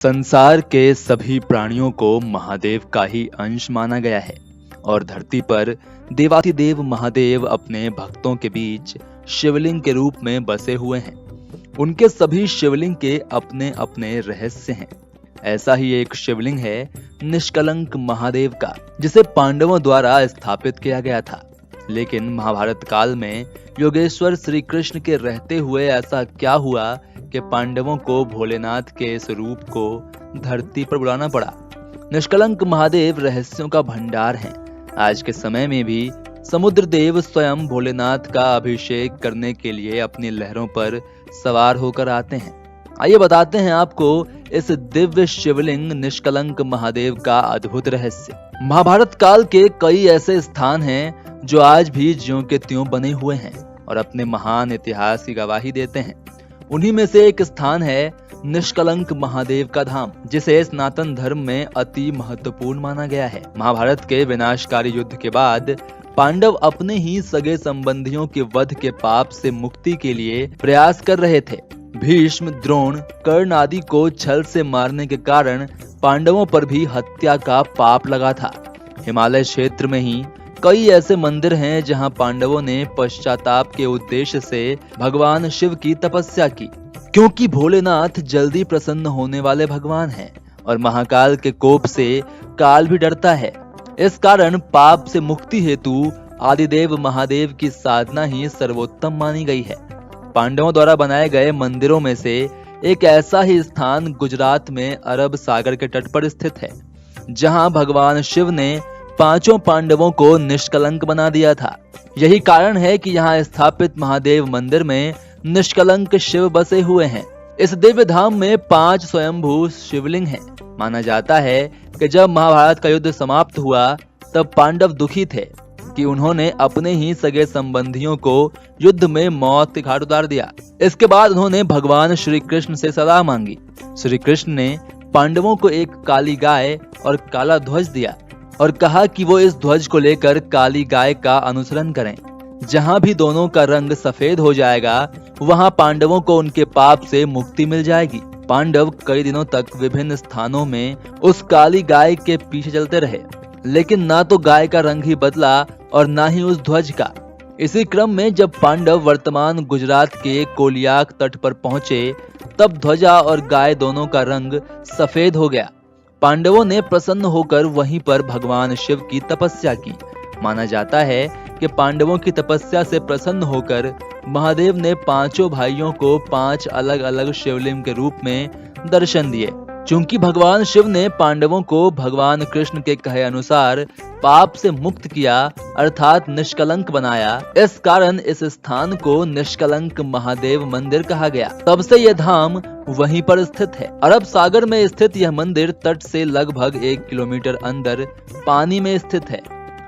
संसार के सभी प्राणियों को महादेव का ही अंश माना गया है और धरती पर देवाधिदेव महादेव अपने भक्तों के बीच शिवलिंग के रूप में बसे हुए हैं। उनके सभी शिवलिंग के अपने अपने रहस्य हैं। ऐसा ही एक शिवलिंग है निष्कलंक महादेव का, जिसे पांडवों द्वारा स्थापित किया गया था। लेकिन महाभारत काल में योगेश्वर श्री कृष्ण के रहते हुए ऐसा क्या हुआ कि पांडवों को भोलेनाथ के इस रूप को धरती पर बुलाना पड़ा। निष्कलंक महादेव रहस्यों का भंडार हैं। आज के समय में भी समुद्र देव स्वयं भोलेनाथ का अभिषेक करने के लिए अपनी लहरों पर सवार होकर आते हैं। आइए बताते हैं आपको इस दिव्य शिवलिंग निष्कलंक महादेव का अद्भुत रहस्य। महाभारत काल के कई ऐसे स्थान हैं जो आज भी ज्यों के त्यों बने हुए हैं और अपने महान इतिहास की गवाही देते हैं। उन्हीं में से एक स्थान है निष्कलंक महादेव का धाम, जिसे सनातन धर्म में अति महत्वपूर्ण माना गया है। महाभारत के विनाशकारी युद्ध के बाद पांडव अपने ही सगे संबंधियों के वध के पाप से मुक्ति के लिए प्रयास कर रहे थे। भीष्म, द्रोण, कर्ण आदि को छल से मारने के कारण पांडवों पर भी हत्या का पाप लगा था। हिमालय क्षेत्र में ही कई ऐसे मंदिर हैं जहां पांडवों ने पश्चाताप के उद्देश्य से भगवान शिव की तपस्या की, क्योंकि भोलेनाथ जल्दी प्रसन्न होने वाले भगवान हैं और महाकाल के कोप से काल भी डरता है। इस कारण पाप से मुक्ति हेतु आदिदेव महादेव की साधना ही सर्वोत्तम मानी गई है। पांडवों द्वारा बनाए गए मंदिरों में से एक ऐसा ही स्थान गुजरात में अरब सागर के तट पर स्थित है, जहां भगवान शिव ने पांचों पांडवों को निष्कलंक बना दिया था। यही कारण है कि यहाँ स्थापित महादेव मंदिर में निष्कलंक शिव बसे हुए हैं। इस दिव्य धाम में 5 स्वयंभू शिवलिंग हैं। माना जाता है कि जब महाभारत का युद्ध समाप्त हुआ तब पांडव दुखी थे कि उन्होंने अपने ही सगे संबंधियों को युद्ध में मौत के घाट उतार दिया। इसके बाद उन्होंने भगवान श्री कृष्ण से सलाह मांगी। श्री कृष्ण ने पांडवों को एक काली गाय और काला ध्वज दिया और कहा कि वो इस ध्वज को लेकर काली गाय का अनुसरण करें। जहां भी दोनों का रंग सफेद हो जाएगा, वहां पांडवों को उनके पाप से मुक्ति मिल जाएगी। पांडव कई दिनों तक विभिन्न स्थानों में उस काली गाय के पीछे चलते रहे, लेकिन ना तो गाय का रंग ही बदला और ना ही उस ध्वज का। इसी क्रम में जब पांडव वर्तमान गुजरात के कोलियाक तट पर पहुंचे, तब ध्वजा और गाय दोनों का रंग सफेद हो गया। पांडवों ने प्रसन्न होकर वहीं पर भगवान शिव की तपस्या की। माना जाता है कि पांडवों की तपस्या से प्रसन्न होकर महादेव ने पांचों भाइयों को 5 अलग अलग शिवलिंग के रूप में दर्शन दिए। चूंकि भगवान शिव ने पांडवों को भगवान कृष्ण के कहे अनुसार पाप से मुक्त किया, अर्थात निष्कलंक बनाया, इस कारण इस स्थान को निष्कलंक महादेव मंदिर कहा गया। तब से यह धाम वहीं पर स्थित है। अरब सागर में स्थित यह मंदिर तट से लगभग 1 किलोमीटर अंदर पानी में स्थित है।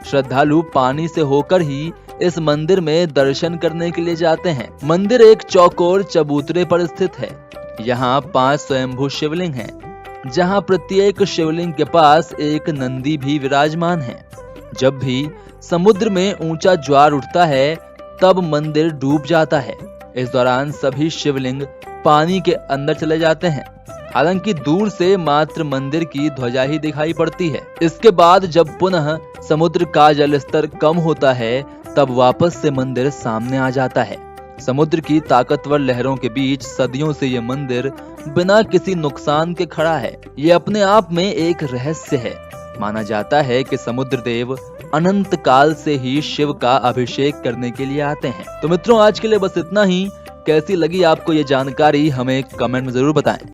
श्रद्धालु पानी से होकर ही इस मंदिर में दर्शन करने के लिए जाते हैं। मंदिर एक चौकोर चबूतरे पर स्थित है। यहाँ 5 स्वयंभू शिवलिंग हैं, जहाँ प्रत्येक शिवलिंग के पास एक नंदी भी विराजमान है। जब भी समुद्र में ऊंचा ज्वार उठता है, तब मंदिर डूब जाता है। इस दौरान सभी शिवलिंग पानी के अंदर चले जाते हैं। हालांकि दूर से मात्र मंदिर की ध्वजा ही दिखाई पड़ती है। इसके बाद जब पुनः समुद्र का जल स्तर कम होता है, तब वापस से मंदिर सामने आ जाता है। समुद्र की ताकतवर लहरों के बीच सदियों से ये मंदिर बिना किसी नुकसान के खड़ा है। ये अपने आप में एक रहस्य है। माना जाता है कि समुद्र देव अनंत काल से ही शिव का अभिषेक करने के लिए आते हैं। तो मित्रों, आज के लिए बस इतना ही। कैसी लगी आपको ये जानकारी, हमें कमेंट में जरूर बताएं।